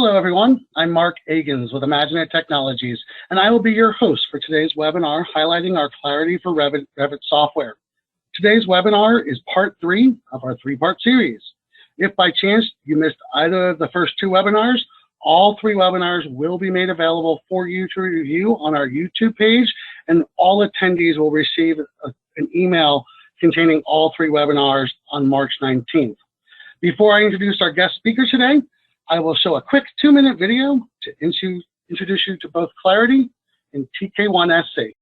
Hello, everyone. I'm Mark Agins with IMAGINiT Technologies, and I will be your host for today's webinar highlighting our Clarity for Revit software. Today's webinar is part 3 of our 3-part series. If by chance you missed either of the first 2 webinars, all 3 webinars will be made available for you to review on our YouTube page, and all attendees will receive an email containing all 3 webinars on March 19th. Before I introduce our guest speaker today, I will show a quick 2-minute video to introduce you to both Clarity and TK1SC.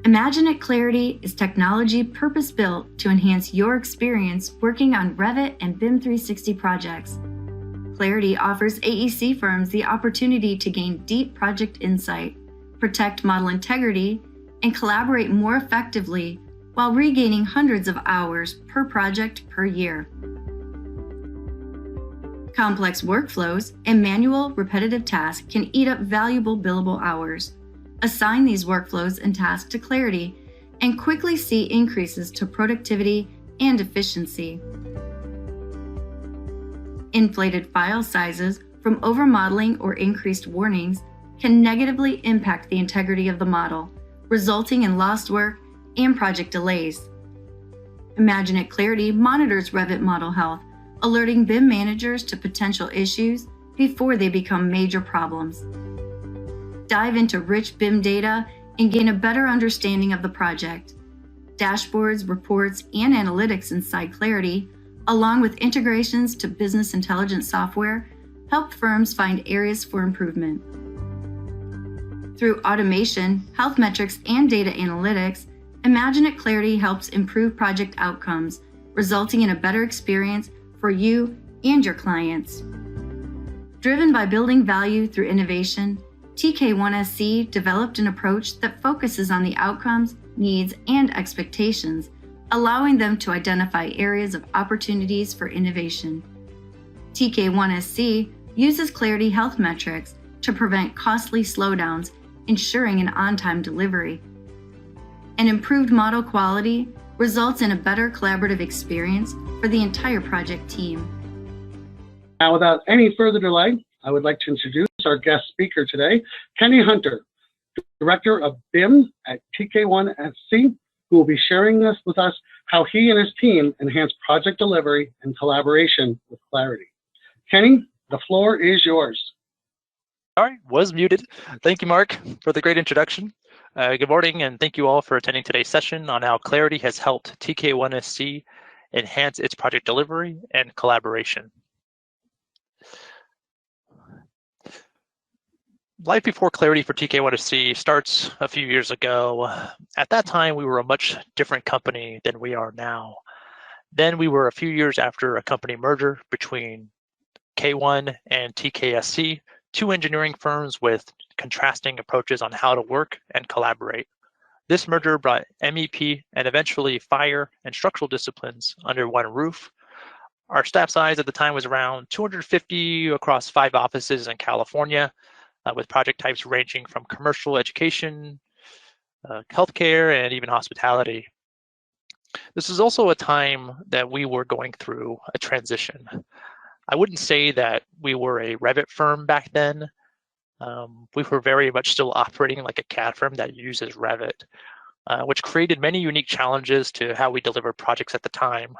IMAGINiT Clarity is technology purpose-built to enhance your experience working on Revit and BIM 360 projects. Clarity offers AEC firms the opportunity to gain deep project insight, protect model integrity, and collaborate more effectively while regaining hundreds of hours per project per year. Complex workflows and manual, repetitive tasks can eat up valuable billable hours. Assign these workflows and tasks to Clarity and quickly see increases to productivity and efficiency. Inflated file sizes from overmodeling or increased warnings can negatively impact the integrity of the model, resulting in lost work and project delays. IMAGINiT Clarity monitors Revit model health, alerting BIM managers to potential issues before they become major problems. Dive into rich BIM data and gain a better understanding of the project. Dashboards, reports, and analytics inside Clarity, along with integrations to business intelligence software, help firms find areas for improvement. Through automation, health metrics, and data analytics, IMAGINiT Clarity helps improve project outcomes, resulting in a better experience for you and your clients. Driven by building value through innovation, TK1SC developed an approach that focuses on the outcomes, needs, and expectations, allowing them to identify areas of opportunities for innovation. TK1SC uses Clarity health metrics to prevent costly slowdowns, ensuring an on-time delivery. An improved model quality results in a better collaborative experience for the entire project team. Now, without any further delay, I would like to introduce our guest speaker today, Kenny Hunter, Director of BIM at TK1SC, who will be sharing this with us how he and his team enhance project delivery and collaboration with Clarity. Kenny, the floor is yours. All right, was muted. Thank you, Mark, for the great introduction. Good morning, and thank you all for attending today's session on how Clarity has helped TK1SC enhance its project delivery and collaboration. Life before Clarity for TK1SC starts a few years ago. At that time, we were a much different company than we are now. Then we were a few years after a company merger between K1 and TKSC, 2 engineering firms with contrasting approaches on how to work and collaborate. This merger brought MEP and eventually fire and structural disciplines under one roof. Our staff size at the time was around 250 across 5 offices in California, with project types ranging from commercial, education, healthcare, and even hospitality. This is also a time that we were going through a transition. I wouldn't say that we were a Revit firm back then. We were very much still operating like a CAD firm that uses Revit, which created many unique challenges to how we delivered projects at the time,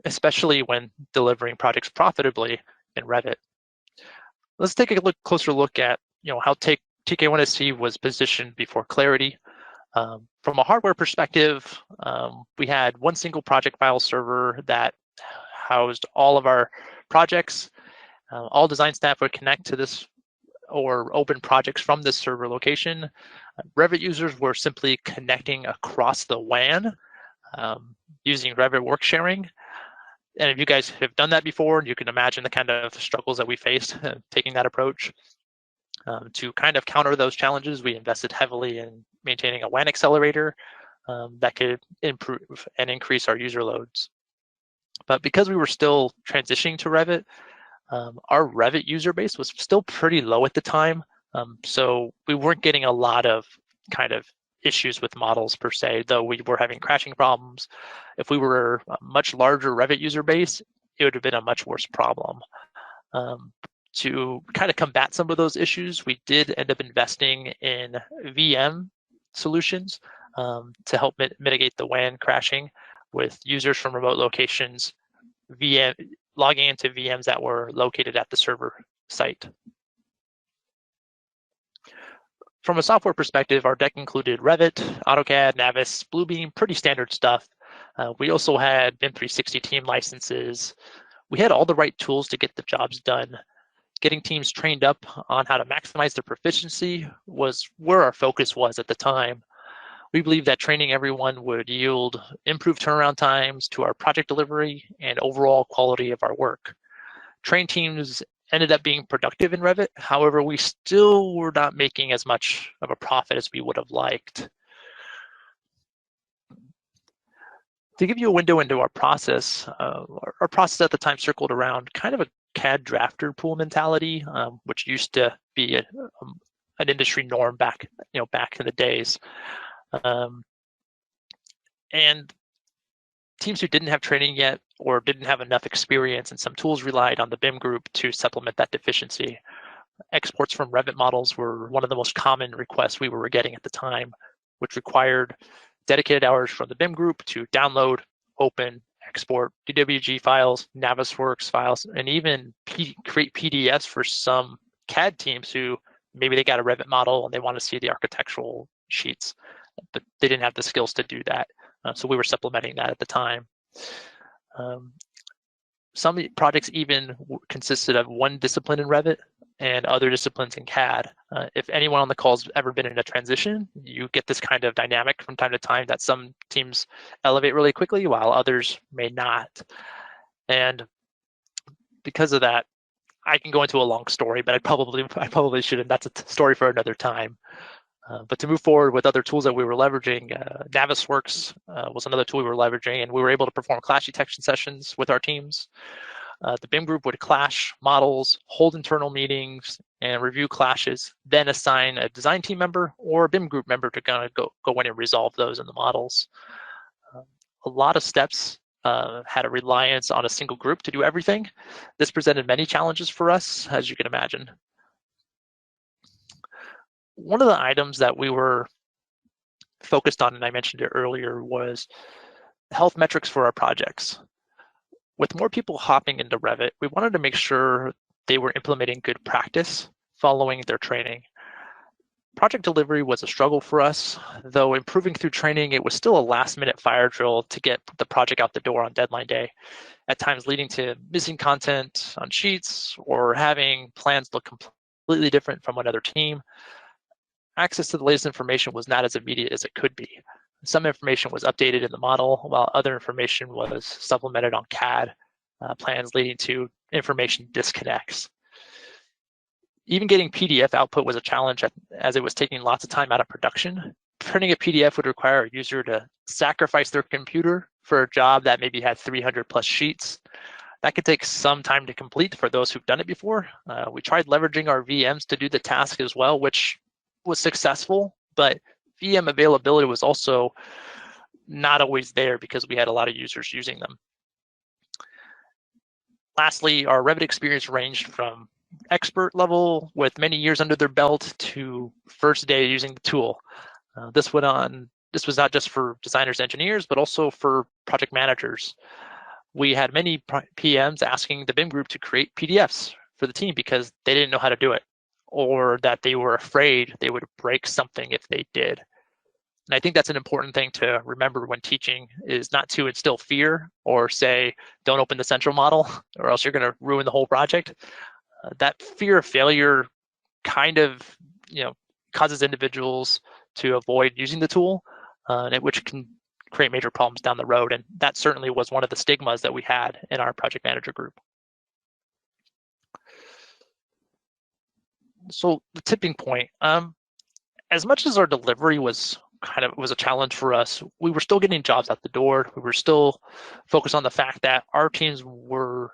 especially when delivering projects profitably in Revit. Let's take a closer look at how TK1SC was positioned before Clarity. From a hardware perspective, we had one single project file server that housed all of our projects. All design staff would connect to this or open projects from this server location. Revit users were simply connecting across the WAN using Revit work sharing. And if you guys have done that before, you can imagine the kind of struggles that we faced taking that approach. To kind of counter those challenges, we invested heavily in maintaining a WAN accelerator that could improve and increase our user loads. But because we were still transitioning to Revit, our Revit user base was still pretty low at the time. So we weren't getting a lot of kind of issues with models per se, though we were having crashing problems. If we were a much larger Revit user base, it would have been a much worse problem. To kind of combat some of those issues, we did end up investing in VM solutions to help mitigate the WAN crashing, with users from remote locations logging into VMs that were located at the server site. From a software perspective, our deck included Revit, AutoCAD, Navis, Bluebeam, pretty standard stuff. We also had BIM 360 team licenses. We had all the right tools to get the jobs done. Getting teams trained up on how to maximize their proficiency was where our focus was at the time. We believe that training everyone would yield improved turnaround times to our project delivery and overall quality of our work. Trained teams ended up being productive in Revit. However, we still were not making as much of a profit as we would have liked. To give you a window into our process at the time circled around kind of a CAD drafter pool mentality, which used to be an industry norm back in the days. And teams who didn't have training yet or didn't have enough experience, and some tools relied on the BIM group to supplement that deficiency. Exports from Revit models were one of the most common requests we were getting at the time, which required dedicated hours from the BIM group to download, open, export DWG files, Navisworks files, and even create PDFs for some CAD teams who maybe they got a Revit model and they want to see the architectural sheets, but they didn't have the skills to do that. So we were supplementing that at the time. Some projects even consisted of one discipline in Revit and other disciplines in CAD. If anyone on the call has ever been in a transition, you get this kind of dynamic from time to time that some teams elevate really quickly while others may not. And because of that, I can go into a long story, but I probably shouldn't. That's a story for another time. But to move forward with other tools that we were leveraging, Navisworks was another tool we were leveraging, and we were able to perform clash detection sessions with our teams. The BIM group would clash models, hold internal meetings, and review clashes, then assign a design team member or a BIM group member to kind of go in and resolve those in the models. A lot of steps had a reliance on a single group to do everything. This presented many challenges for us, as you can imagine. One of the items that we were focused on, and I mentioned it earlier, was health metrics for our projects. With more people hopping into Revit, we wanted to make sure they were implementing good practice following their training. Project delivery was a struggle for us, though improving through training, it was still a last-minute fire drill to get the project out the door on deadline day, at times leading to missing content on sheets or having plans look completely different from another team. Access to the latest information was not as immediate as it could be. Some information was updated in the model, while other information was supplemented on CAD plans, leading to information disconnects. Even getting PDF output was a challenge, as it was taking lots of time out of production. Printing a PDF would require a user to sacrifice their computer for a job that maybe had 300 plus sheets. That could take some time to complete for those who've done it before. We tried leveraging our VMs to do the task as well, which was successful, but VM availability was also not always there because we had a lot of users using them. Lastly, our Revit experience ranged from expert level with many years under their belt to first day using the tool. This was not just for designers, engineers, but also for project managers. We had many PMs asking the BIM group to create PDFs for the team because they didn't know how to do it, or that they were afraid they would break something if they did. And I think that's an important thing to remember when teaching, is not to instill fear or say, don't open the central model or else you're going to ruin the whole project. That fear of failure kind of causes individuals to avoid using the tool, which can create major problems down the road. And that certainly was one of the stigmas that we had in our project manager group. So the tipping point, as much as our delivery was a challenge for us, we were still getting jobs out the door. We were still focused on the fact that our teams were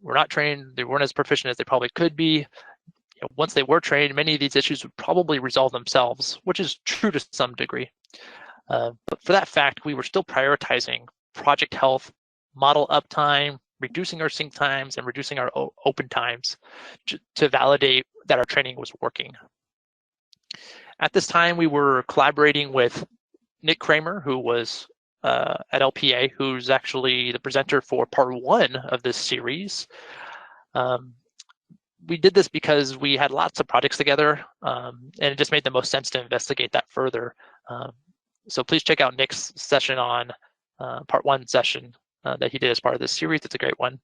not trained. They weren't as proficient as they probably could be. Once they were trained, many of these issues would probably resolve themselves, which is true to some degree. But for that fact, we were still prioritizing project health, model uptime, reducing our sync times and reducing our open times to validate that our training was working. At this time, we were collaborating with Nick Kramer, who was at LPA, who's actually the presenter for part 1 of this series. We did this because we had lots of projects together, and it just made the most sense to investigate that further. So please check out Nick's session on part 1 session that he did as part of this series. It's a great one.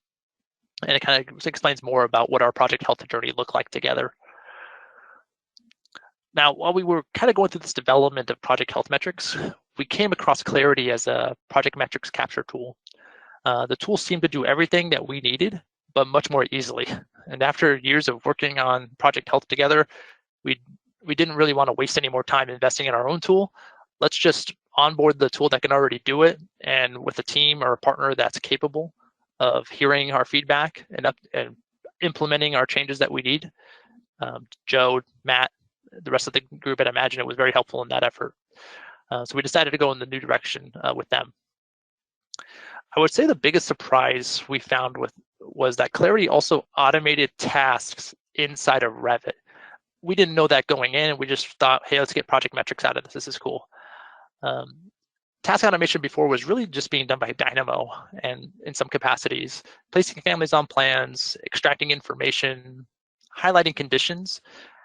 And it kind of explains more about what our project health journey looked like together. Now, while we were kind of going through this development of project health metrics, we came across Clarity as a project metrics capture tool. The tool seemed to do everything that we needed, but much more easily. And after years of working on project health together, we didn't really want to waste any more time investing in our own tool. Let's just onboard the tool that can already do it, and with a team or a partner that's capable of hearing our feedback and implementing our changes that we need. Joe, Matt, the rest of the group at IMAGINiT was very helpful in that effort. So we decided to go in the new direction with them. I would say the biggest surprise we found was that Clarity also automated tasks inside of Revit. We didn't know that going in. We just thought, hey, let's get project metrics out of this. This is cool. Task automation before was really just being done by Dynamo and in some capacities, placing families on plans, extracting information, highlighting conditions.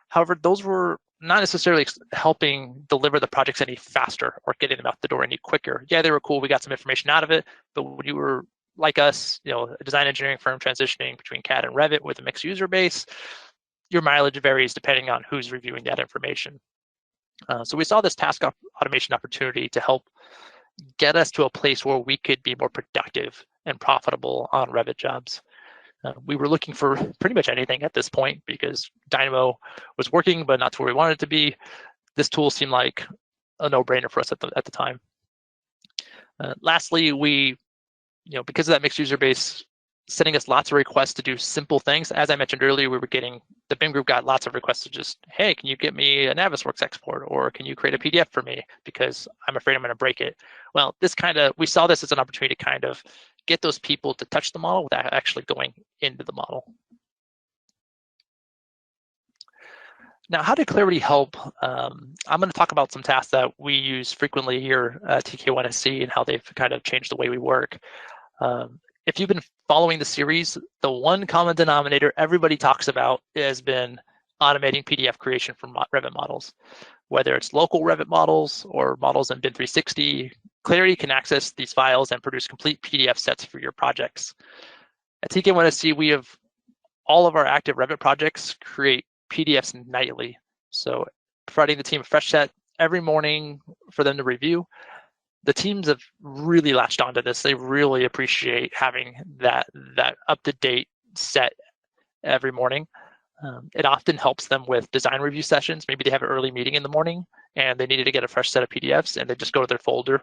However, those were not necessarily helping deliver the projects any faster or getting them out the door any quicker. Yeah, they were cool. We got some information out of it, but when you were like us, a design engineering firm transitioning between CAD and Revit with a mixed user base, your mileage varies depending on who's reviewing that information. So we saw this task automation opportunity to help get us to a place where we could be more productive and profitable on Revit jobs. We were looking for pretty much anything at this point because Dynamo was working, but not to where we wanted it to be. This tool seemed like a no-brainer for us at the time. Lastly, we, because of that mixed user base, sending us lots of requests to do simple things. As I mentioned earlier, the BIM group got lots of requests to just, hey, can you get me a Navisworks export, or can you create a PDF for me because I'm afraid I'm going to break it. Well, we saw this as an opportunity to kind of get those people to touch the model without actually going into the model. Now, how did Clarity help? I'm going to talk about some tasks that we use frequently here at TK1SC and how they've kind of changed the way we work. If you've been following the series, the one common denominator everybody talks about has been automating PDF creation from Revit models. Whether it's local Revit models or models in BIM 360, Clarity can access these files and produce complete PDF sets for your projects. At TK1SC, we have all of our active Revit projects create PDFs nightly. So providing the team a fresh set every morning for them to review. The teams have really latched onto this. They really appreciate having that up-to-date set every morning. It often helps them with design review sessions. Maybe they have an early meeting in the morning and they needed to get a fresh set of PDFs, and they just go to their folder.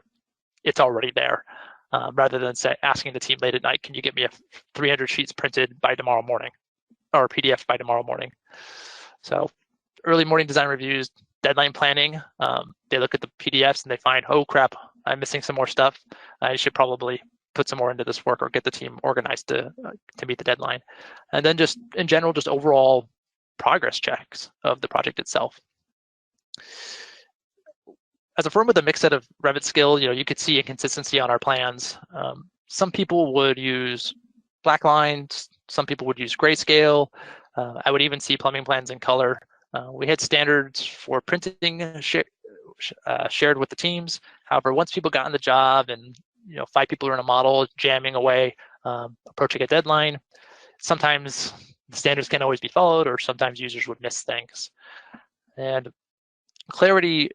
It's already there. Rather than asking the team late at night, can you get me 300 sheets printed by tomorrow morning, or PDF by tomorrow morning? So early morning design reviews, deadline planning, they look at the PDFs and they find, oh crap, I'm missing some more stuff. I should probably put some more into this work or get the team organized to meet the deadline. And then just in general, just overall progress checks of the project itself. As a firm with a mixed set of Revit skill, you could see inconsistency on our plans. Some people would use black lines, some people would use grayscale. I would even see plumbing plans in color. We had standards for printing shared with the teams. However, once people got on the job and 5 people are in a model jamming away, approaching a deadline, sometimes the standards can't always be followed, or sometimes users would miss things. And Clarity,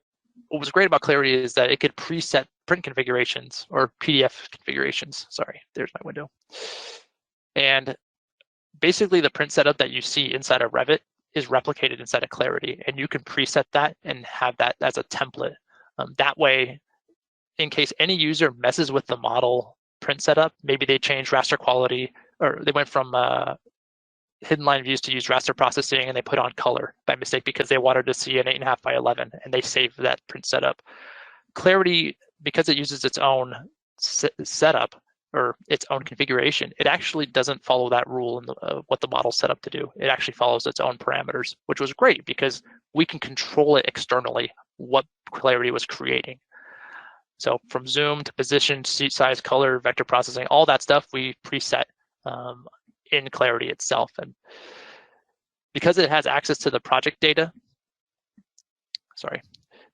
what was great about Clarity is that it could preset print configurations or PDF configurations. Sorry, there's my window. And basically the print setup that you see inside of Revit is replicated inside of Clarity, and you can preset that and have that as a template. That way, in case any user messes with the model print setup, maybe they changed raster quality, or they went from hidden line views to use raster processing and they put on color by mistake because they wanted to see an 8.5 by 11 and they saved that print setup. Clarity, because it uses its own setup, or its own configuration, it actually doesn't follow that rule in what the model's set up to do. It actually follows its own parameters, which was great because we can control it externally, what Clarity was creating. So from zoom to position, seat size, color, vector processing, all that stuff we preset in Clarity itself. And because it has access to the project data,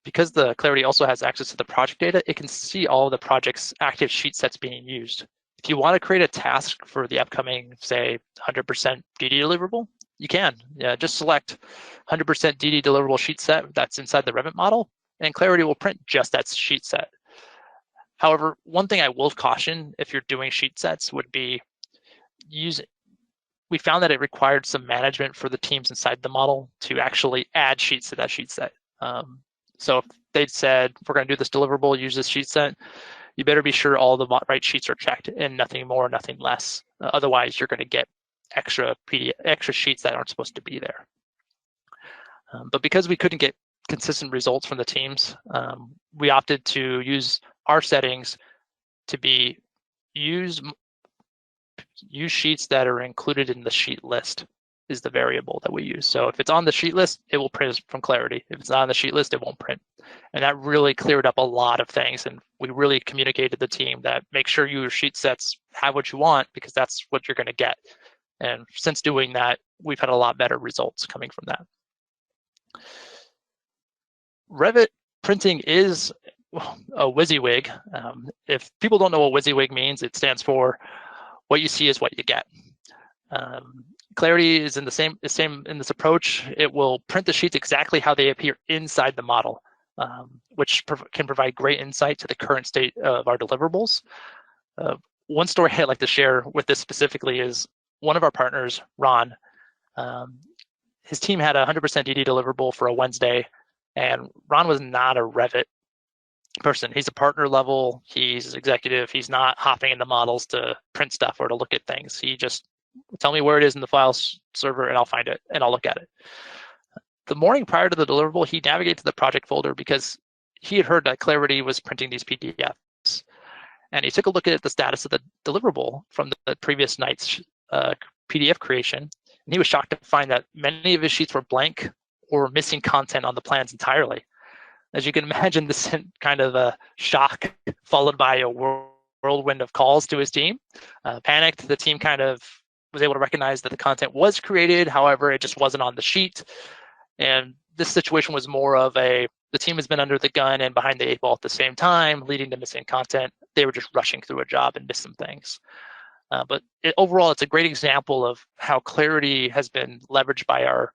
because the Clarity also has access to the project data, it can see all of the project's active sheet sets being used. If you want to create a task for the upcoming, say, 100% DD deliverable, you can. Just select 100% DD deliverable sheet set that's inside the Revit model, and Clarity will print just that sheet set. However, one thing I will caution if you're doing sheet sets would be we found that it required some management for the teams inside the model to actually add sheets to that sheet set. So if they'd said, if we're going to do this deliverable, use this sheet set, you better be sure all the right sheets are checked and nothing more, nothing less. Otherwise, you're going to get extra sheets that aren't supposed to be there. But because we couldn't get consistent results from the teams, we opted to use our settings to be use sheets that are included in the sheet list is the variable that we use. So if it's on the sheet list, it will print from Clarity. If it's not on the sheet list, it won't print. And that really cleared up a lot of things. And we really communicated to the team that make sure your sheet sets have what you want, because that's what you're going to get. And since doing that, we've had a lot better results coming from that. Revit printing is a WYSIWYG. If people don't know what WYSIWYG means, it stands for what you see is what you get. Clarity is in the same in this approach. It will print the sheets exactly how they appear inside the model, which can provide great insight to the current state of our deliverables. One story I'd like to share with this specifically is one of our partners, Ron. His team had a 100% DD deliverable for a Wednesday, and Ron was not a Revit person. He's a partner level, he's executive, he's not hopping into models to print stuff or to look at things. He just tell me where it is in the files server and I'll find it and I'll look at it. The morning prior to the deliverable, he navigated to the project folder because he had heard that Clarity was printing these PDFs. And he took a look at the status of the deliverable from the previous night's PDF creation. And he was shocked to find that many of his sheets were blank or missing content on the plans entirely. As you can imagine, this sent kind of a shock followed by a whirlwind of calls to his team. Panicked, the team kind of was able to recognize that the content was created, however, it just wasn't on the sheet. And this situation was more of the team has been under the gun and behind the 8 ball at the same time, leading to missing content. They were just rushing through a job and missed some things. But overall, it's a great example of how Clarity has been leveraged by our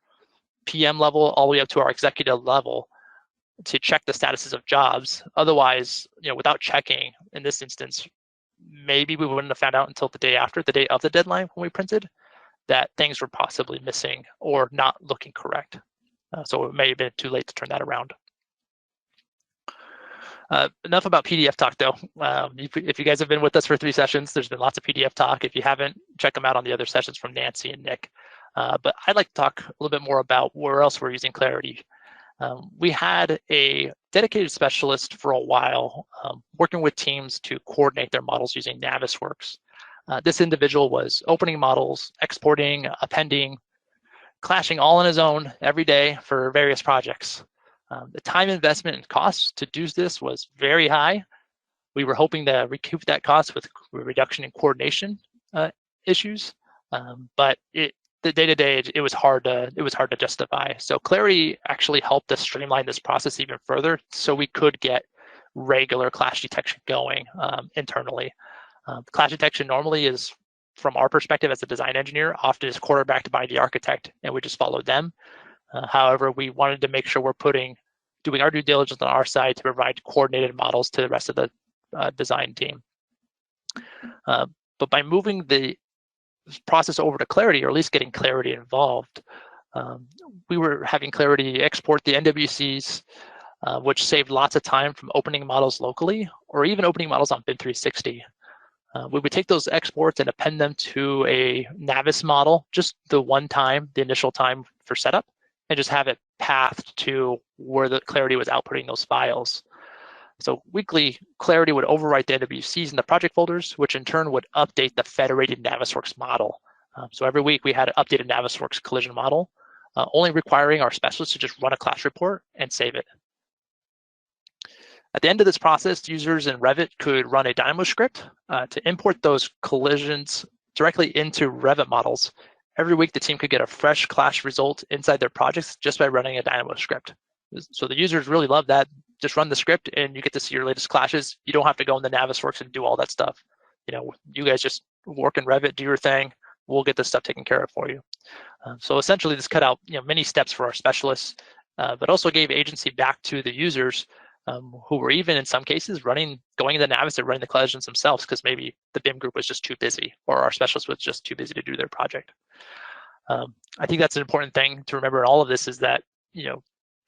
PM level all the way up to our executive level to check the statuses of jobs. Otherwise, without checking, in this instance, maybe we wouldn't have found out until the day after, the day of the deadline when we printed, that things were possibly missing or not looking correct. So it may have been too late to turn that around. Enough about PDF talk, though. If you guys have been with us for 3 sessions, there's been lots of PDF talk. If you haven't, check them out on the other sessions from Nancy and Nick. But I'd like to talk a little bit more about where else we're using Clarity. We had a dedicated specialist for a while working with teams to coordinate their models using Navisworks. This individual was opening models, exporting, appending, clashing all on his own every day for various projects. The time investment and cost to do this was very high. We were hoping to recoup that cost with a reduction in coordination issues, but the day-to-day, it was hard to justify. So Clarity actually helped us streamline this process even further, so we could get regular clash detection going internally. Clash detection normally is, from our perspective as a design engineer, often is quarterbacked by the architect, and we just follow them. However, we wanted to make sure we're doing our due diligence on our side to provide coordinated models to the rest of the design team. But by moving the process over to Clarity, or at least getting Clarity involved, we were having Clarity export the NWCs, which saved lots of time from opening models locally or even opening models on BiM 360. We would take those exports and append them to a Navis model, just the one time, the initial time for setup, and just have it pathed to where the Clarity was outputting those files. So weekly, Clarity would overwrite the NWCs in the project folders, which in turn would update the federated Navisworks model. So every week we had an updated Navisworks collision model, only requiring our specialists to just run a clash report and save it. At the end of this process, users in Revit could run a Dynamo script to import those collisions directly into Revit models. Every week, the team could get a fresh clash result inside their projects just by running a Dynamo script. So the users really love that. Just run the script and you get to see your latest clashes. You don't have to go in the Navisworks and do all that stuff. You guys just work in Revit, do your thing. We'll get this stuff taken care of for you. So essentially, this cut out many steps for our specialists, but also gave agency back to the users who were even in some cases going into Navis and running the collisions themselves because maybe the BIM group was just too busy or our specialist was just too busy to do their project. I think that's an important thing to remember in all of this is that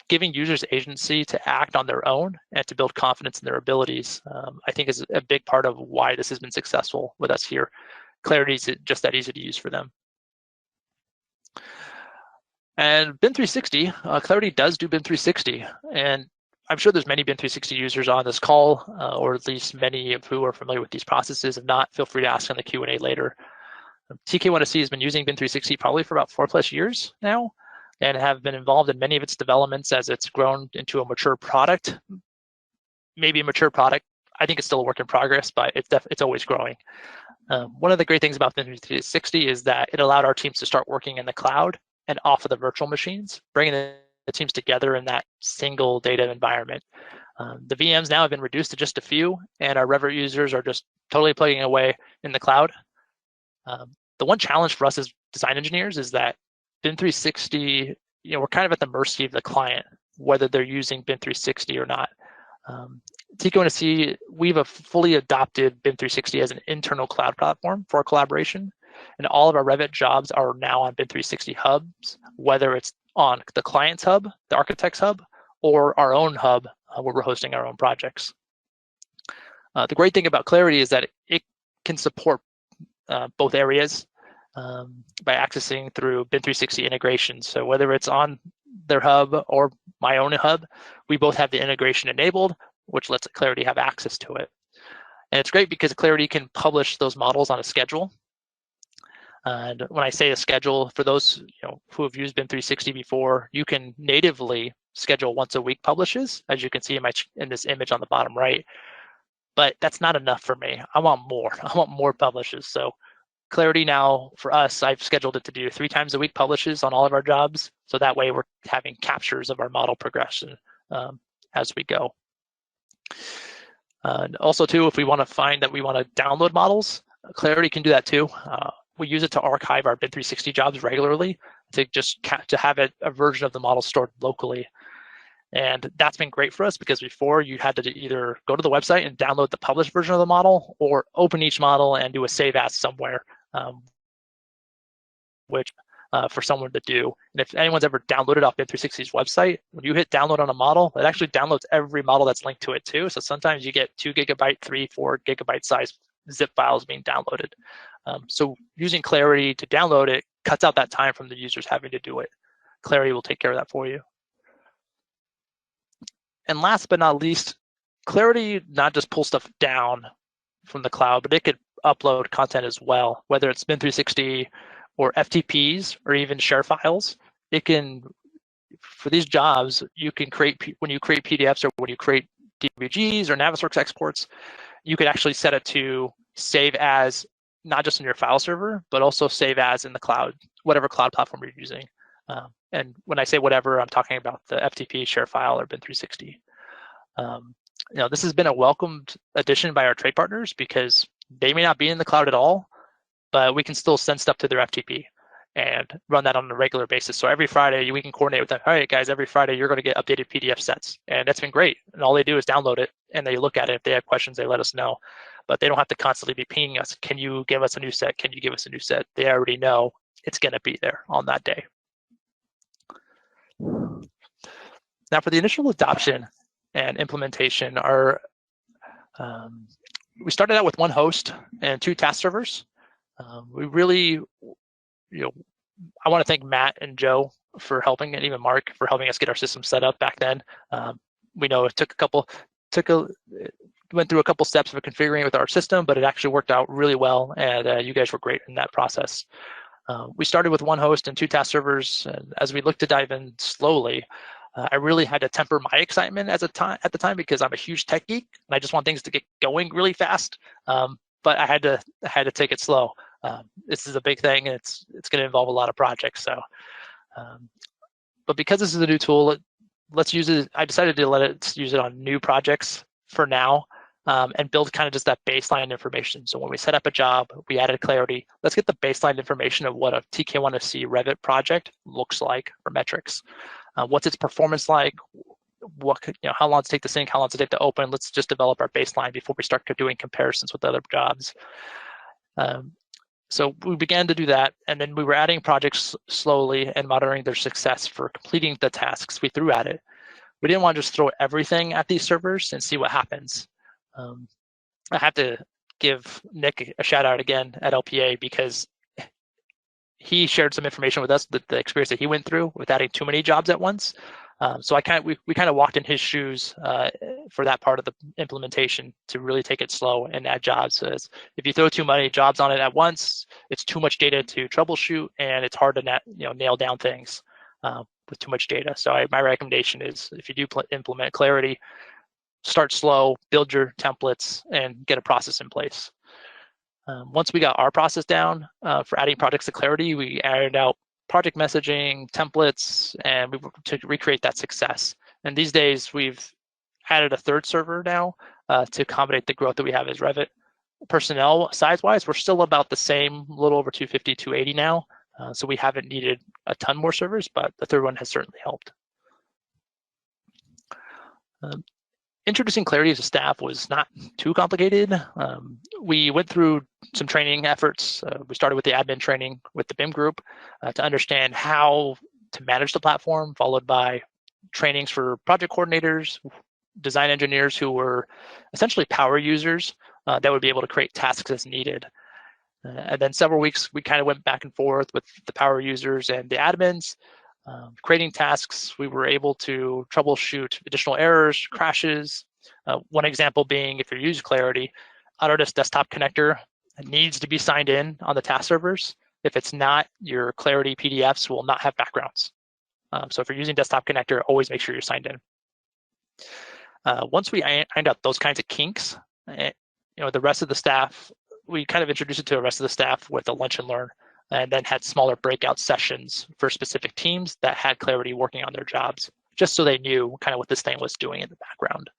giving users agency to act on their own and to build confidence in their abilities, I think is a big part of why this has been successful with us here. Clarity is just that easy to use for them. And BIM 360, Clarity does do BIM 360. And I'm sure there's many BIM 360 users on this call, or at least many of who are familiar with these processes. If not, feel free to ask on the Q&A later. TK1SC has been using BIM 360 probably for about 4+ years now, and have been involved in many of its developments as it's grown into a mature product. Maybe a mature product. I think it's still a work in progress, but it's always growing. One of the great things about BIM 360 is that it allowed our teams to start working in the cloud and off of the virtual machines, bringing the teams together in that single data environment. The VMs now have been reduced to just a few, and our Revit users are just totally plugging away in the cloud. The one challenge for us as design engineers is that BIM 360, we're kind of at the mercy of the client, whether they're using BIM 360 or not. TK1SC, we've fully adopted BIM 360 as an internal cloud platform for our collaboration, and all of our Revit jobs are now on BIM 360 hubs, whether it's on the client's hub, the architect's hub, or our own hub where we're hosting our own projects. The great thing about Clarity is that it can support both areas by accessing through BIM 360 integration. So whether it's on their hub or my own hub, we both have the integration enabled, which lets Clarity have access to it. And it's great because Clarity can publish those models on a schedule. And when I say a schedule, for those who have used BIM 360 before, you can natively schedule once a week publishes, as you can see in this image on the bottom right. But that's not enough for me. I want more. I want more publishes. So Clarity now, for us, I've scheduled it to do 3 times a week publishes on all of our jobs. So that way we're having captures of our model progression as we go. And also too, if we want to find that we want to download models, Clarity can do that too. We use it to archive our BIM 360 jobs regularly to have a version of the model stored locally. And that's been great for us because before you had to either go to the website and download the published version of the model or open each model and do a save as somewhere, which for someone to do. And if anyone's ever downloaded off BIM 360's website, when you hit download on a model, it actually downloads every model that's linked to it too. So sometimes you get 2 GB, 3, 4 GB size zip files being downloaded. So using Clarity to download it cuts out that time from the users having to do it. Clarity will take care of that for you. And last but not least, Clarity not just pulls stuff down from the cloud, but it could upload content as well, whether it's BIM 360 or FTPs or even share files. It can, for these jobs, you can create, when you create PDFs or when you create DVGs or Navisworks exports, you could actually set it to save as, not just in your file server, but also save as in the cloud, whatever cloud platform you're using. And when I say whatever, I'm talking about the FTP, share file, or BIM 360. This has been a welcomed addition by our trade partners because they may not be in the cloud at all, but we can still send stuff to their FTP and run that on a regular basis. So every Friday, we can coordinate with them. All right, guys, every Friday, you're going to get updated PDF sets. And that's been great. And all they do is download it, and they look at it. If they have questions, they let us know. But they don't have to constantly be pinging us. Can you give us a new set? Can you give us a new set? They already know it's going to be there on that day. Now, for the initial adoption and implementation, we started out with 1 host and 2 task servers. We really, I want to thank Matt and Joe for helping, and even Mark for helping us get our system set up back then. We know it took a couple went through a couple steps of configuring with our system, but it actually worked out really well, and you guys were great in that process. We started with one host and 2 task servers, and as we looked to dive in slowly, I really had to temper my excitement at the time because I'm a huge tech geek and I just want things to get going really fast. But I had to take it slow. This is a big thing, and it's going to involve a lot of projects. So, but because this is a new tool, let's use it. I decided to let's use it on new projects for now, and build kind of just that baseline information. So when we set up a job, we added Clarity. Let's get the baseline information of what a TK1SC Revit project looks like for metrics. What's its performance like? How long does it take to sync? How long does it take to open? Let's just develop our baseline before we start doing comparisons with other jobs. So we began to do that, and then we were adding projects slowly and monitoring their success for completing the tasks we threw at it. We didn't want to just throw everything at these servers and see what happens. I have to give Nick a shout out again at LPA because he shared some information with us, the experience that he went through with adding too many jobs at once. So we kind of walked in his shoes for that part of the implementation to really take it slow and add jobs. So if you throw too many jobs on it at once, it's too much data to troubleshoot, and it's hard to nail down things with too much data. So my recommendation is, if you do implement Clarity, start slow, build your templates, and get a process in place. Once we got our process down for adding projects to Clarity, we added out project messaging, templates, and we to recreate that success. And these days, we've added a 3rd server now to accommodate the growth that we have as Revit. Personnel size-wise, we're still about the same, a little over 250, 280 now. So we haven't needed a ton more servers, but the 3rd one has certainly helped. Introducing Clarity as a staff was not too complicated. We went through some training efforts. We started with the admin training with the BIM group to understand how to manage the platform, followed by trainings for project coordinators, design engineers who were essentially power users that would be able to create tasks as needed. And then several weeks, we kind of went back and forth with the power users and the admins, creating tasks. We were able to troubleshoot additional errors, crashes. One example being, if you use Clarity, Autodesk Desktop Connector needs to be signed in on the task servers. If it's not, your Clarity PDFs will not have backgrounds. So if you're using Desktop Connector, always make sure you're signed in. Once we ironed out those kinds of kinks, the rest of the staff, we kind of introduced it to the rest of the staff with a lunch and learn, and then had smaller breakout sessions for specific teams that had Clarity working on their jobs, just so they knew kind of what this thing was doing in the background.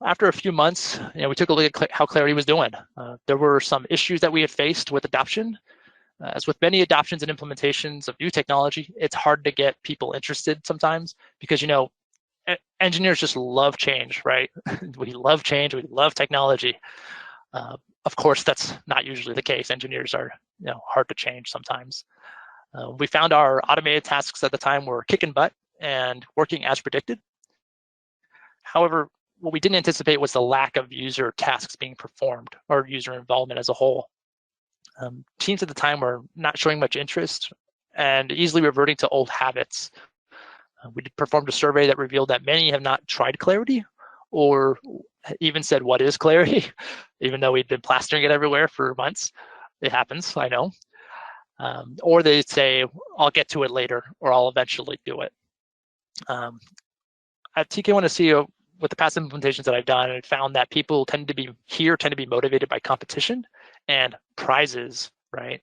After a few months, we took a look at how Clarity was doing. There were some issues that we had faced with adoption. As with many adoptions and implementations of new technology, it's hard to get people interested sometimes because, engineers just love change, right? We love change, we love technology. Of course, that's not usually the case. Engineers are hard to change sometimes. We found our automated tasks at the time were kicking butt and working as predicted. However, what we didn't anticipate was the lack of user tasks being performed or user involvement as a whole. Teams at the time were not showing much interest and easily reverting to old habits. We performed a survey that revealed that many have not tried Clarity or even said, "What is Clarity?" even though we'd been plastering it everywhere for months. It happens, I know. Or they'd say, "I'll get to it later," or "I'll eventually do it." At TK1SC, with the past implementations that I've done, I found that people tend to be motivated by competition and prizes, right?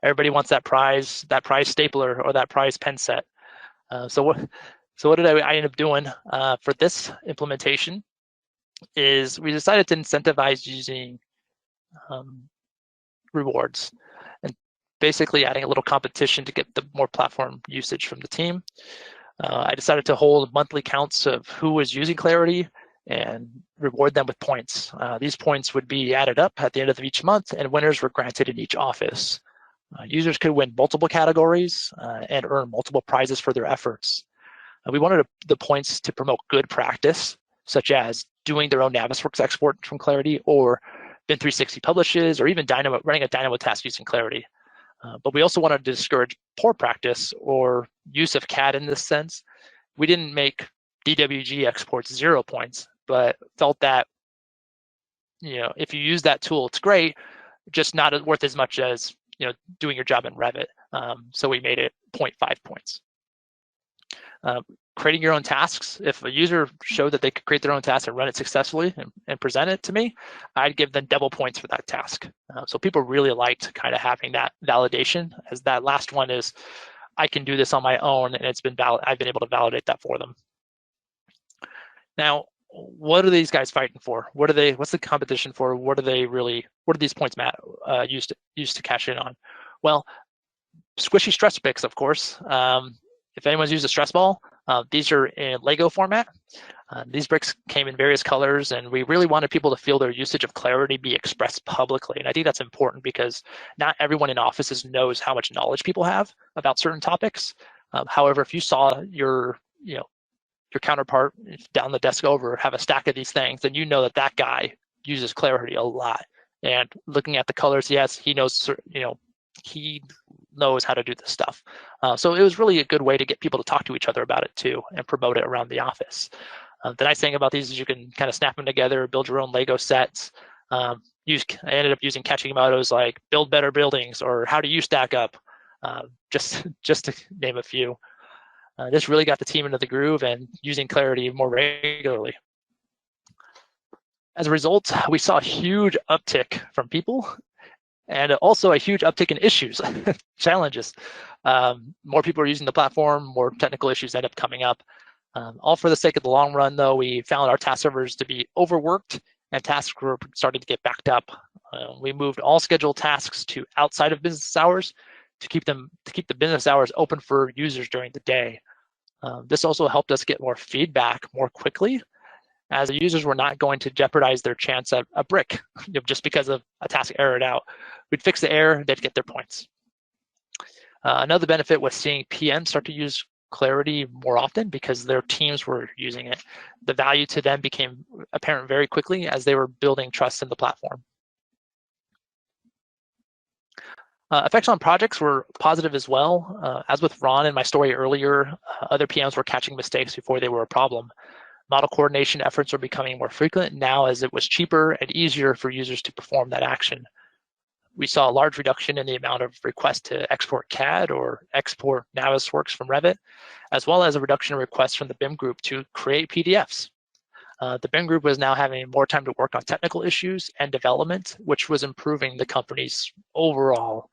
Everybody wants that prize stapler or that prize pen set. So what did I end up doing for this implementation is we decided to incentivize using rewards and basically adding a little competition to get the more platform usage from the team. I decided to hold monthly counts of who was using Clarity and reward them with points. These points would be added up at the end of each month, and winners were granted in each office. Users could win multiple categories and earn multiple prizes for their efforts. We wanted the points to promote good practice, such as doing their own Navisworks export from Clarity, or BIM 360 publishes, or even running a Dynamo task using Clarity. But we also wanted to discourage poor practice or use of CAD in this sense. We didn't make DWG exports 0 points, but felt that, if you use that tool, it's great, just not worth as much as, doing your job in Revit. So we made it 0.5 points. Creating your own tasks. If a user showed that they could create their own task and run it successfully and present it to me, I'd give them double points for that task. So people really liked kind of having that validation, as that last one is, I can do this on my own, and I've been able to validate that for them. Now, what are these guys fighting for? What's the competition for? What are these points used to cash in on? Well, squishy stress bricks, of course. If anyone's used a stress ball, these are in Lego format. These bricks came in various colors, and we really wanted people to feel their usage of Clarity be expressed publicly. And I think that's important because not everyone in offices knows how much knowledge people have about certain topics. However, if you saw your counterpart down the desk over have a stack of these things, then you know that guy uses Clarity a lot. And looking at the colors he has, he knows, he knows how to do this stuff. So it was really a good way to get people to talk to each other about it too and promote it around the office. The nice thing about these is you can kind of snap them together, build your own Lego sets. I ended up using catchy mottos like "build better buildings" or "how do you stack up," just to name a few. This really got the team into the groove and using Clarity more regularly. As a result, we saw a huge uptick from people, and also a huge uptick in issues, challenges. More people are using the platform, more technical issues end up coming up. All for the sake of the long run, though, we found our task servers to be overworked and tasks were starting to get backed up. We moved all scheduled tasks to outside of business hours to keep the business hours open for users during the day. This also helped us get more feedback more quickly, as the users were not going to jeopardize their chance at a brick just because of a task errored out. We'd fix the error, they'd get their points. Another benefit was seeing PMs start to use Clarity more often because their teams were using it. The value to them became apparent very quickly as they were building trust in the platform. Effects on projects were positive as well. As with Ron in my story earlier, other PMs were catching mistakes before they were a problem. Model coordination efforts are becoming more frequent now as it was cheaper and easier for users to perform that action. We saw a large reduction in the amount of requests to export CAD or export Navisworks from Revit, as well as a reduction in requests from the BIM group to create PDFs. The BIM group was now having more time to work on technical issues and development, which was improving the company's overall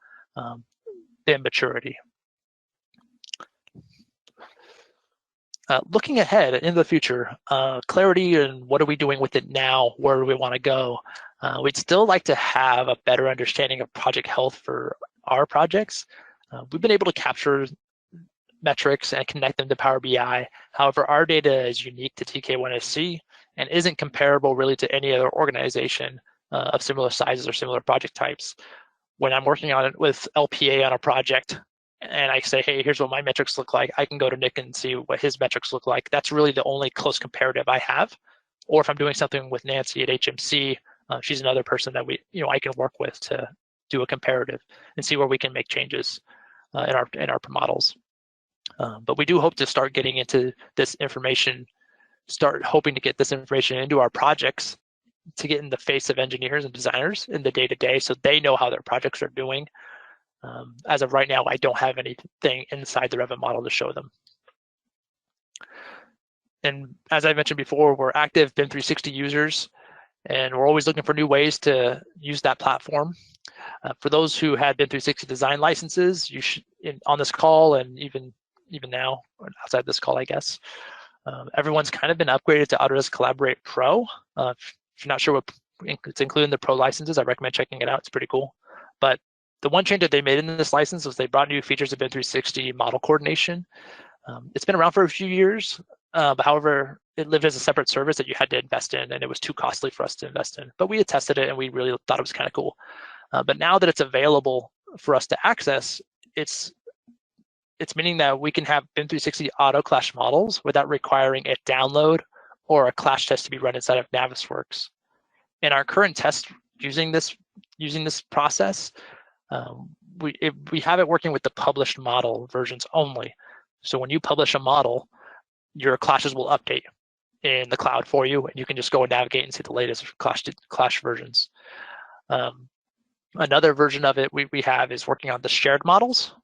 BIM maturity. Looking ahead into the future, Clarity and what are we doing with it now? Where do we want to go? We'd still like to have a better understanding of project health for our projects. We've been able to capture metrics and connect them to Power BI. However, our data is unique to TK1SC and isn't comparable really to any other organization of similar sizes or similar project types. When I'm working on it with LPA on a project, and I say, hey, here's what my metrics look like, I can go to Nick and see what his metrics look like. That's really the only close comparative I have. Or if I'm doing something with Nancy at HMC, she's another person that I can work with to do a comparative and see where we can make changes in our models. But we do hope to start getting into this information, start hoping to get this information into our projects to get in the face of engineers and designers in the day-to-day so they know how their projects are doing. As of right now, I don't have anything inside the Revit model to show them. And as I mentioned before, we're active BIM 360 users, and we're always looking for new ways to use that platform. For those who had BIM 360 design licenses, you should, on this call and even now, or outside this call, I guess, everyone's kind of been upgraded to Autodesk Collaborate Pro. If you're not sure what it's including the Pro licenses, I recommend checking it out. It's pretty cool. But the one change that they made in this license was they brought new features of BIM 360 model coordination. It's been around for a few years, but however, it lived as a separate service that you had to invest in, and it was too costly for us to invest in. But we had tested it, and we really thought it was kind of cool. But now that it's available for us to access, it's meaning that we can have BIM 360 auto clash models without requiring a download or a clash test to be run inside of Navisworks. In our current test using this process, we have it working with the published model versions only. So when you publish a model, your clashes will update in the cloud for you, and you can just go and navigate and see the latest clash versions. Another version of it we have is working on the shared models.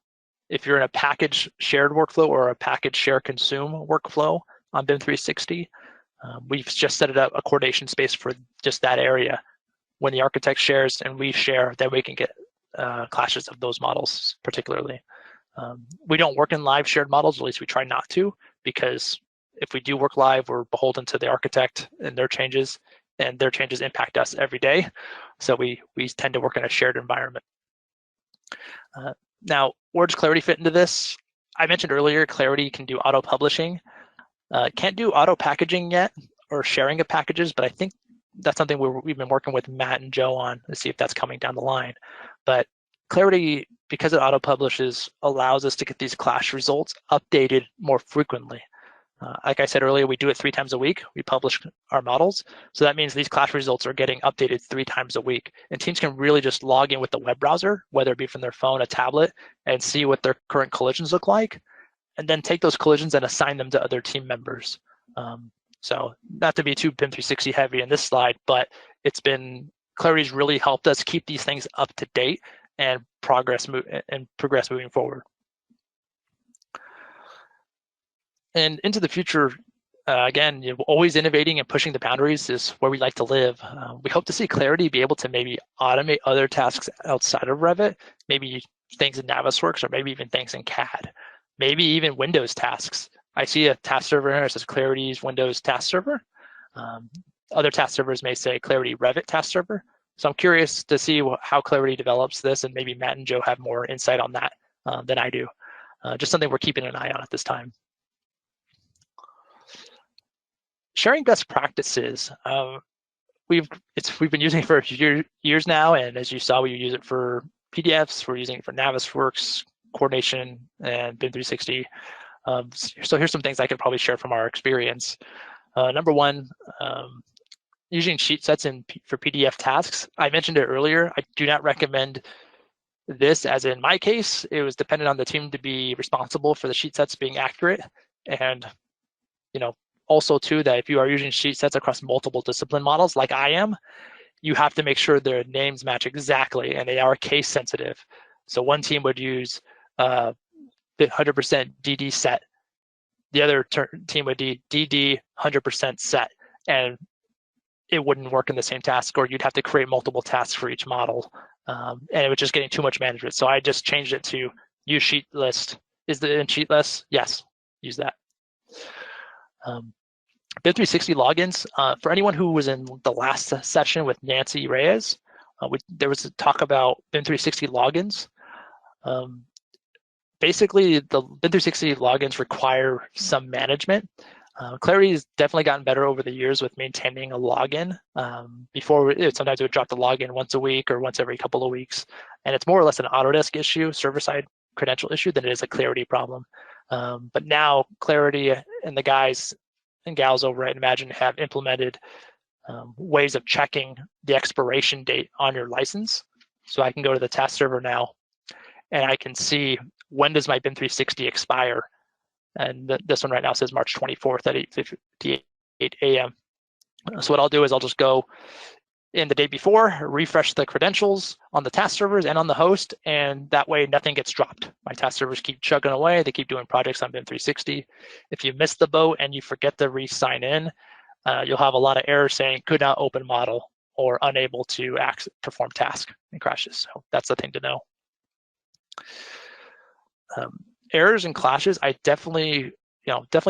If you're in a package shared workflow or a package share consume workflow on BIM 360, we've just set it up a coordination space for just that area. When the architect shares and we share, then we can get clashes of those models particularly. We don't work in live shared models, at least we try not to, because if we do work live, we're beholden to the architect and their changes impact us every day. So we tend to work in a shared environment. Now, where does Clarity fit into this? I mentioned earlier, Clarity can do auto-publishing. Can't do auto-packaging yet or sharing of packages, but I think that's something we've been working with Matt and Joe on to see if that's coming down the line. But Clarity, because it auto-publishes, allows us to get these clash results updated more frequently. Like I said earlier, we do it 3 times a week. We publish our models. So that means these clash results are getting updated 3 times a week. And teams can really just log in with the web browser, whether it be from their phone, a tablet, and see what their current collisions look like, and then take those collisions and assign them to other team members. So not to be too BIM 360 heavy in this slide, but Clarity's really helped us keep these things up to date and progress moving forward. And into the future, again, always innovating and pushing the boundaries is where we like to live. We hope to see Clarity be able to maybe automate other tasks outside of Revit, maybe things in Navisworks or maybe even things in CAD, maybe even Windows tasks. I see a task server here that says Clarity's Windows task server. Other task servers may say Clarity Revit task server. So I'm curious to see how Clarity develops this, and maybe Matt and Joe have more insight on that than I do. Just something we're keeping an eye on at this time. Sharing best practices. We've been using it for a few years now, and as you saw, we use it for PDFs. We're using it for Navisworks, coordination, and BIM 360. So here's some things I could probably share from our experience. Number one, using sheet sets for PDF tasks. I mentioned it earlier. I do not recommend this, as in my case, it was dependent on the team to be responsible for the sheet sets being accurate. And also too, that if you are using sheet sets across multiple discipline models like I am, you have to make sure their names match exactly and they are case sensitive. So one team would use 100% DD set. The other team would do DD 100% set, and it wouldn't work in the same task, or you'd have to create multiple tasks for each model. And it was just getting too much management. So I just changed it to use sheet list. Is it in sheet list? Yes, use that. BIM 360 logins. For anyone who was in the last session with Nancy Reyes, there was a talk about BIM 360 logins. Basically, the BIM 360 logins require some management. Clarity has definitely gotten better over the years with maintaining a login. Before, sometimes it would drop the login once a week or once every couple of weeks. And it's more or less an Autodesk issue, server-side credential issue, than it is a Clarity problem. But now Clarity and the guys and gals over at IMAGINiT have implemented ways of checking the expiration date on your license. So I can go to the task server now, and I can see when does my BIM 360 expire. And this one right now says March 24th at 8:58 a.m. So what I'll do is I'll just go in the day before, refresh the credentials on the task servers and on the host, and that way nothing gets dropped. My task servers keep chugging away. They keep doing projects on BIM 360. If you miss the boat and you forget to re-sign in, you'll have a lot of errors saying could not open model or unable to perform task and crashes. So that's the thing to know. Errors and clashes, I definitely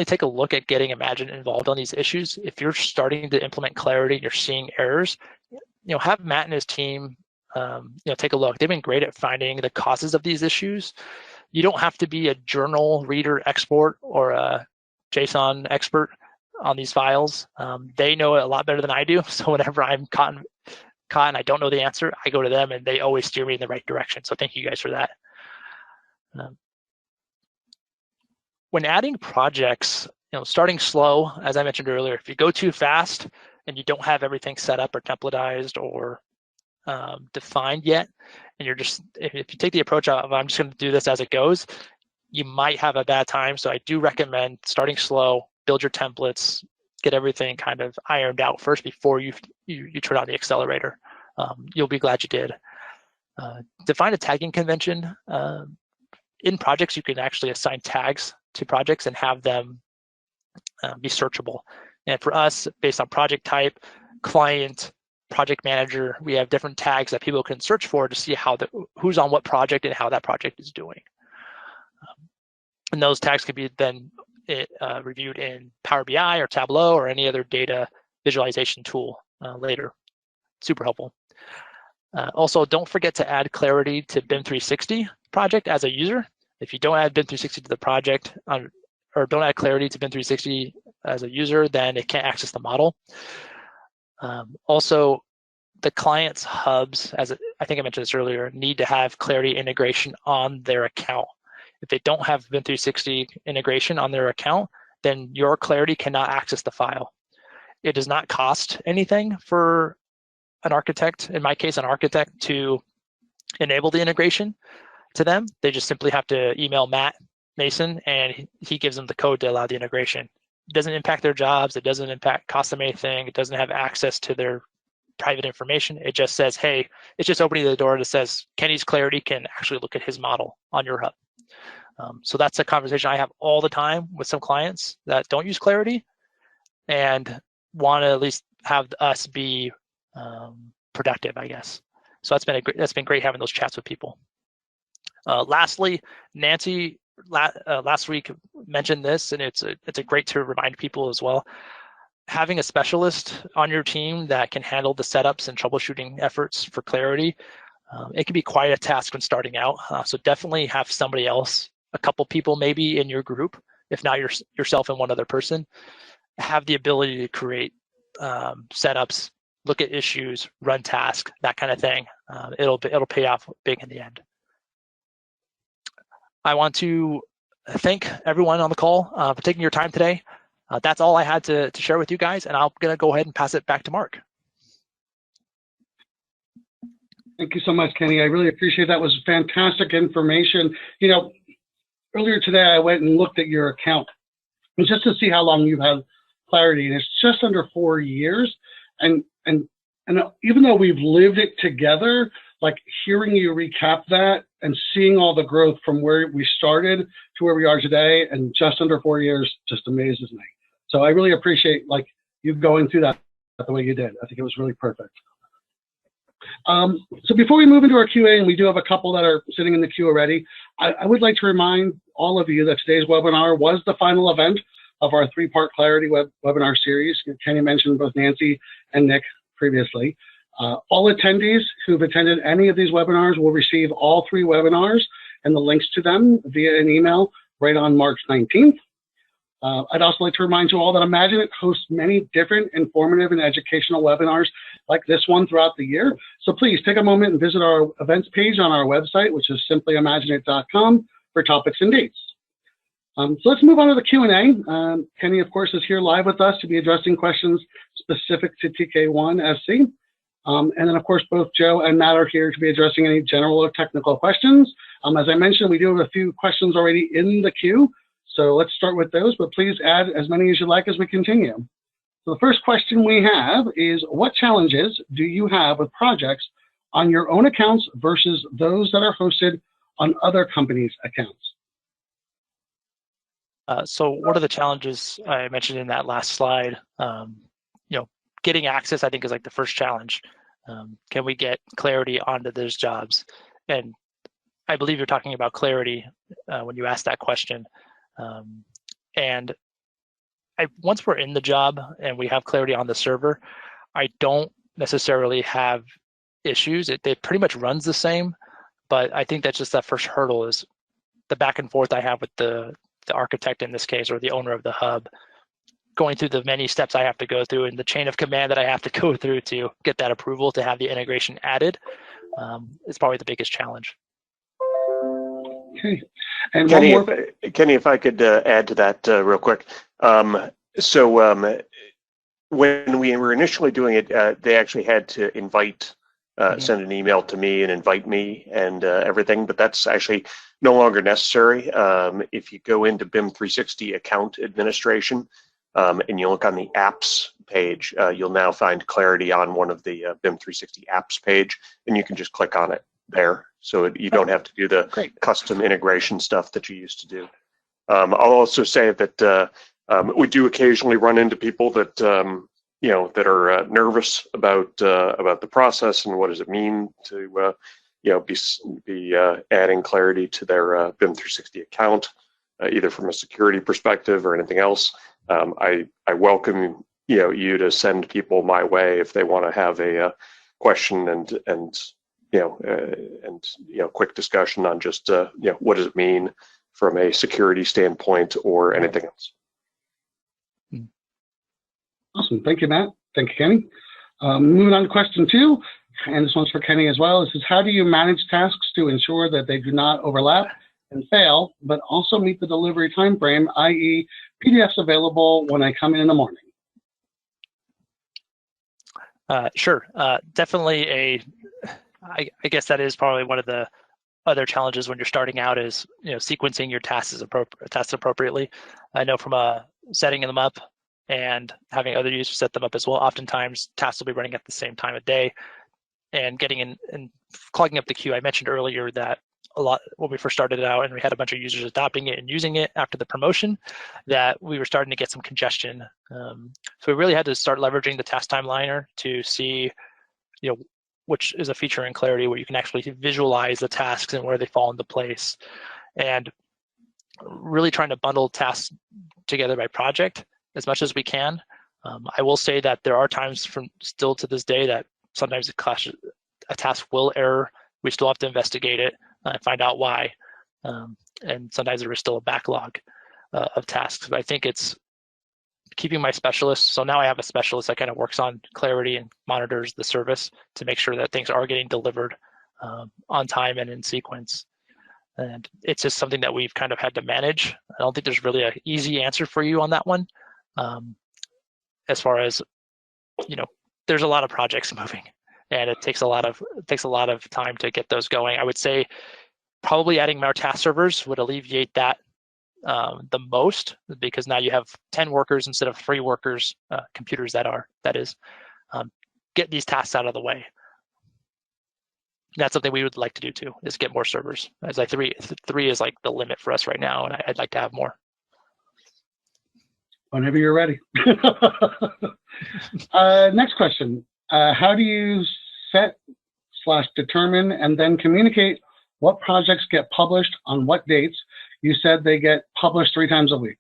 take a look at getting IMAGINiT involved on these issues. If you're starting to implement Clarity and you're seeing errors, have Matt and his team, take a look. They've been great at finding the causes of these issues. You don't have to be a journal reader expert or a JSON expert on these files. They know it a lot better than I do. So whenever I'm caught and I don't know the answer, I go to them and they always steer me in the right direction. So thank you guys for that. When adding projects, starting slow, as I mentioned earlier, if you go too fast and you don't have everything set up or templatized or defined yet, and if you take the approach of I'm just going to do this as it goes, you might have a bad time. So I do recommend starting slow, build your templates, get everything kind of ironed out first before you turn on the accelerator. You'll be glad you did. Define a tagging convention. In projects, you can actually assign tags to projects and have them be searchable. And for us, based on project type, client, project manager, we have different tags that people can search for to see who's on what project and how that project is doing. And those tags can be then reviewed in Power BI or Tableau or any other data visualization tool later. Super helpful. Also, don't forget to add Clarity to BIM 360 project as a user. If you don't add BIM 360 to the project, or don't add Clarity to BIM 360 as a user, then it can't access the model. Also, the client's hubs, as I think I mentioned this earlier, need to have Clarity integration on their account. If they don't have BIM 360 integration on their account, then your Clarity cannot access the file. It does not cost anything for an architect, in my case, an architect, to enable the integration to them. They just simply have to email Matt Mason, and he gives them the code to allow the integration. It doesn't impact their jobs. It doesn't cost them anything. It doesn't have access to their private information. It just says, hey, it's just opening the door that says Kenny's Clarity can actually look at his model on your hub. So that's a conversation I have all the time with some clients that don't use Clarity and want to at least have us be productive, I guess. So that's been great having those chats with people. Lastly, Nancy last week mentioned this, and it's a great to remind people as well. Having a specialist on your team that can handle the setups and troubleshooting efforts for Clarity, it can be quite a task when starting out. So definitely have somebody else, a couple people maybe in your group, if not yourself and one other person, have the ability to create setups, look at issues, run tasks, that kind of thing. It'll pay off big in the end. I want to thank everyone on the call for taking your time today. That's all I had to share with you guys, and I'm going to go ahead and pass it back to Mark. Thank you so much, Kenny. I really appreciate that. It was fantastic information. You know, earlier today, I went and looked at your account just to see how long you've had Clarity, and it's just under 4 years. And even though we've lived it together, like hearing you recap that and seeing all the growth from where we started to where we are today and just under 4 years just amazes me. So I really appreciate like you going through that the way you did. I think it was really perfect. So before we move into our QA, and we do have a couple that are sitting in the queue already, I would like to remind all of you that today's webinar was the final event of our 3-part Clarity webinar series. Kenny mentioned both Nancy and Nick previously. All attendees who've attended any of these webinars will receive all 3 webinars and the links to them via an email right on March 19th. I'd also like to remind you all that IMAGINiT hosts many different informative and educational webinars like this one throughout the year. So please take a moment and visit our events page on our website, which is simply imaginit.com, for topics and dates. So let's move on to the Q&A. Kenny, of course, is here live with us to be addressing questions specific to TK1SC. And then, of course, both Joe and Matt are here to be addressing any general or technical questions. As I mentioned, we do have a few questions already in the queue. So let's start with those, but please add as many as you like as we continue. So the first question we have is, what challenges do you have with projects on your own accounts versus those that are hosted on other companies' accounts? So one of the challenges I mentioned in that last slide, getting access, I think, is like the first challenge. Can we get Clarity onto those jobs? And I believe you're talking about Clarity when you asked that question. And once we're in the job and we have Clarity on the server, I don't necessarily have issues. It pretty much runs the same, but I think that's just that first hurdle is the back and forth I have with the architect in this case, or the owner of the hub, going through the many steps I have to go through and the chain of command that I have to go through to get that approval to have the integration added is probably the biggest challenge. Okay. And Kenny, if I could add to that real quick. When we were initially doing it, they actually had to invite, send an email to me and invite me and everything, but that's actually no longer necessary. If you go into BIM 360 account administration, and you look on the apps page, you'll now find Clarity on one of the BIM 360 apps page, and you can just click on it there. So you don't have to do the custom integration stuff that you used to do. I'll also say that we do occasionally run into people that you know, that are nervous about the process and what does it mean to you know, be adding Clarity to their BIM 360 account, either from a security perspective or anything else. I welcome you to send people my way if they want to have a question and quick discussion on just what does it mean from a security standpoint or anything else. Awesome, thank you, Matt. Thank you, Kenny. Moving on to question 2, and this one's for Kenny as well. This is, how do you manage tasks to ensure that they do not overlap and fail, but also meet the delivery time frame, i.e. PDFs available when I come in the morning? Sure, definitely I guess that is probably one of the other challenges when you're starting out is, sequencing your tasks appropriately. I know from setting them up and having other users set them up as well, oftentimes tasks will be running at the same time of day and getting in and clogging up the queue. I mentioned earlier that a lot when we first started out and we had a bunch of users adopting it and using it after the promotion, that we were starting to get some congestion. So we really had to start leveraging the task timeliner to see, which is a feature in Clarity where you can actually visualize the tasks and where they fall into place, and really trying to bundle tasks together by project as much as we can. I will say that there are times still to this day that sometimes a task will error. We still have to investigate it and find out why. And sometimes there is still a backlog of tasks. But I think it's keeping my specialists. So now I have a specialist that kind of works on Clarity and monitors the service to make sure that things are getting delivered on time and in sequence. And it's just something that we've kind of had to manage. I don't think there's really an easy answer for you on that one. As far as, there's a lot of projects moving, and it takes a lot of time to get those going. I would say probably adding more task servers would alleviate that the most, because now you have 10 workers instead of 3 workers, computers that is, get these tasks out of the way. That's something we would like to do too, is get more servers. As three is like the limit for us right now, and I'd like to have more. Whenever you're ready. Next question. How do you set/determine and then communicate what projects get published on what dates? You said they get published 3 times a week.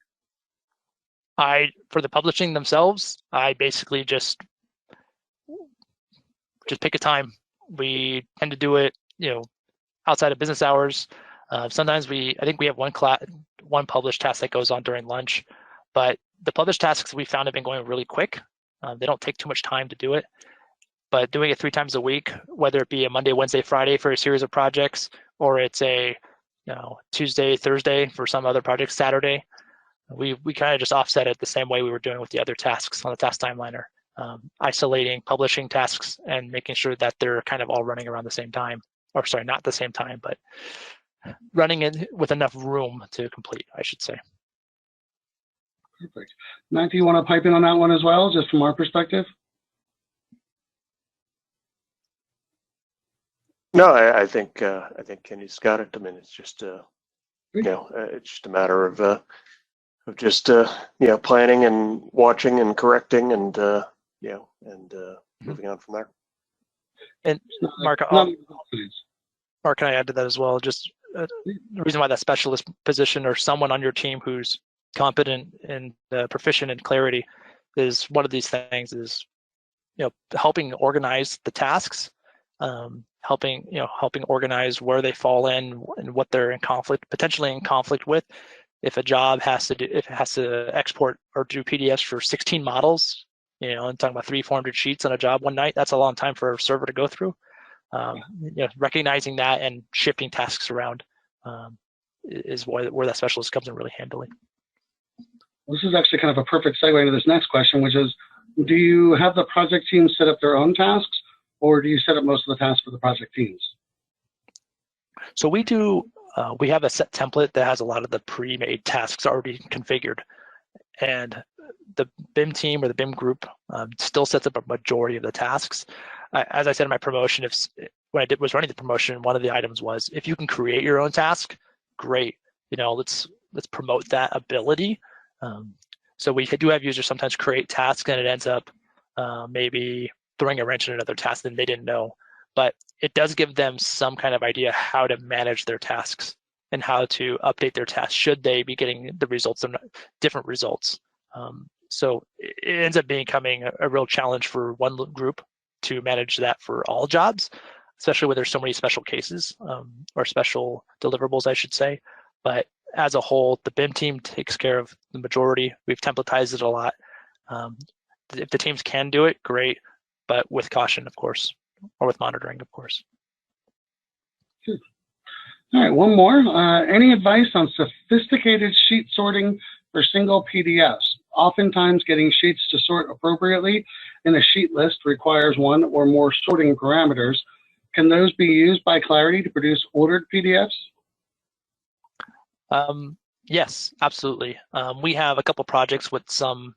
For the publishing themselves, I basically just pick a time. We tend to do it, outside of business hours. Sometimes I think we have one published task that goes on during lunch, but the published tasks we found have been going really quick. They don't take too much time to do it, but doing it 3 times a week, whether it be a Monday, Wednesday, Friday for a series of projects, or it's a Tuesday, Thursday for some other projects, Saturday, we kind of just offset it the same way we were doing with the other tasks on the task timeliner, isolating publishing tasks and making sure that they're kind of all running around the same time, or sorry, not the same time, but running it with enough room to complete, I should say. Perfect. Matt, do you want to pipe in on that one as well, just from our perspective? No, I think Kenny's got it. I mean, it's just it's just a matter of just planning and watching and correcting and moving on from there. And Mark, Mark, can I add to that as well? Just the reason why that specialist position or someone on your team who's competent and proficient in Clarity is one of these things is, helping organize the tasks, helping organize where they fall in and what they're potentially in conflict with. If a job has to export or do PDFs for 16 models, I'm talking about 300-400 sheets on a job one night, that's a long time for a server to go through. Recognizing that and shifting tasks around is where that specialist comes in really handily. This is actually kind of a perfect segue into this next question, which is, do you have the project teams set up their own tasks, or do you set up most of the tasks for the project teams? So we do. We have a set template that has a lot of the pre-made tasks already configured, And the BIM team or the BIM group still sets up a majority of the tasks. As I said in my promotion, when I was running the promotion, one of the items was, if you can create your own task, great. Let's promote that ability. So we do have users sometimes create tasks, and it ends up maybe throwing a wrench in another task that they didn't know. But it does give them some kind of idea how to manage their tasks and how to update their tasks should they be getting the results or different results. So it ends up becoming a real challenge for one group to manage that for all jobs, especially when there's so many special cases or special deliverables, I should say. But as a whole, the BIM team takes care of the majority. We've templatized it a lot. If the teams can do it, great, but with caution, of course, or with monitoring, of course. Sure. All right, one more. Any advice on sophisticated sheet sorting for single PDFs? Oftentimes, getting sheets to sort appropriately in a sheet list requires one or more sorting parameters. Can those be used by Clarity to produce ordered PDFs? Yes, absolutely. We have a couple projects with some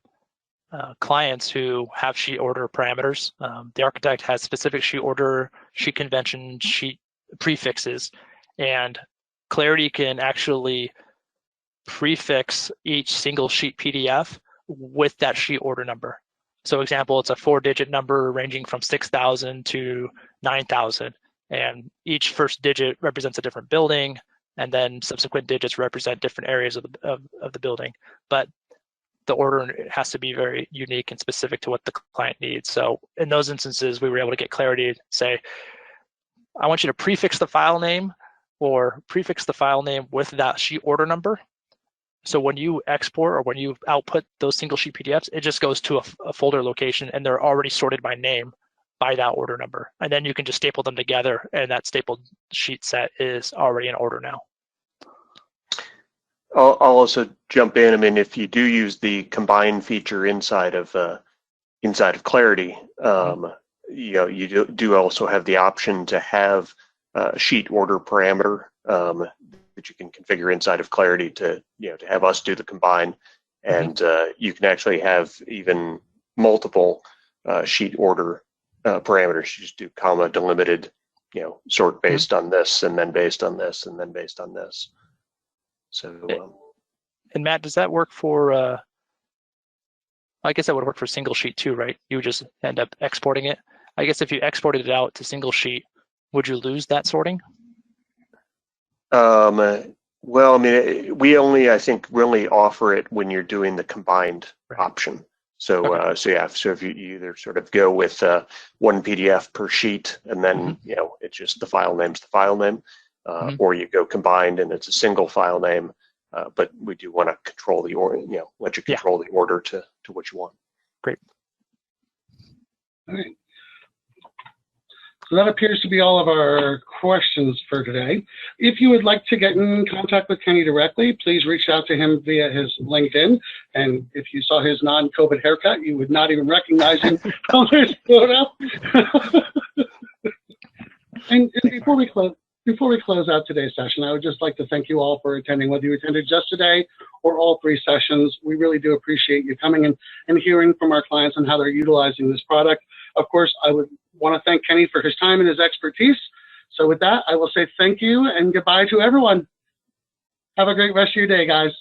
clients who have sheet order parameters. The architect has specific sheet order, sheet convention, sheet prefixes, and Clarity can actually prefix each single sheet PDF with that sheet order number. So example, it's a 4-digit number ranging from 6,000 to 9,000, and each first digit represents a different building, and then subsequent digits represent different areas of the building. But the order has to be very unique and specific to what the client needs. So in those instances, we were able to get Clarity to say, I want you to prefix the file name or prefix the file name with that sheet order number. So when you export or when you output those single sheet PDFs, it just goes to a folder location, and they're already sorted by name by that order number. And then you can just staple them together, and that stapled sheet set is already in order now. I'll also jump in. I mean, if you do use the combine feature inside of Clarity, you do also have the option to have a sheet order parameter that you can configure inside of Clarity to to have us do the combine, and you can actually have even multiple sheet order parameters. You just do comma delimited, sort based on this, and then based on this, and then based on this. So, and Matt, does that work for? I guess that would work for single sheet too, right? You would just end up exporting it. I guess if you exported it out to single sheet, would you lose that sorting? Well, I mean, I think really offer it when you're doing the combined option. So, okay. So if you either sort of go with one PDF per sheet, and then it's just the file name's the file name, or you go combined and it's a single file name. But we do want to control the order, let you control the order to what you want. Great. All right. So that appears to be all of our questions for today. If you would like to get in contact with Kenny directly, please reach out to him via his LinkedIn. And if you saw his non-COVID haircut, you would not even recognize him from his photo. and before we close out today's session, I would just like to thank you all for attending, whether you attended just today or all 3 sessions. We really do appreciate you coming in and hearing from our clients on how they're utilizing this product. Of course, I would want to thank Kenny for his time and his expertise. So with that, I will say thank you and goodbye to everyone. Have a great rest of your day, guys.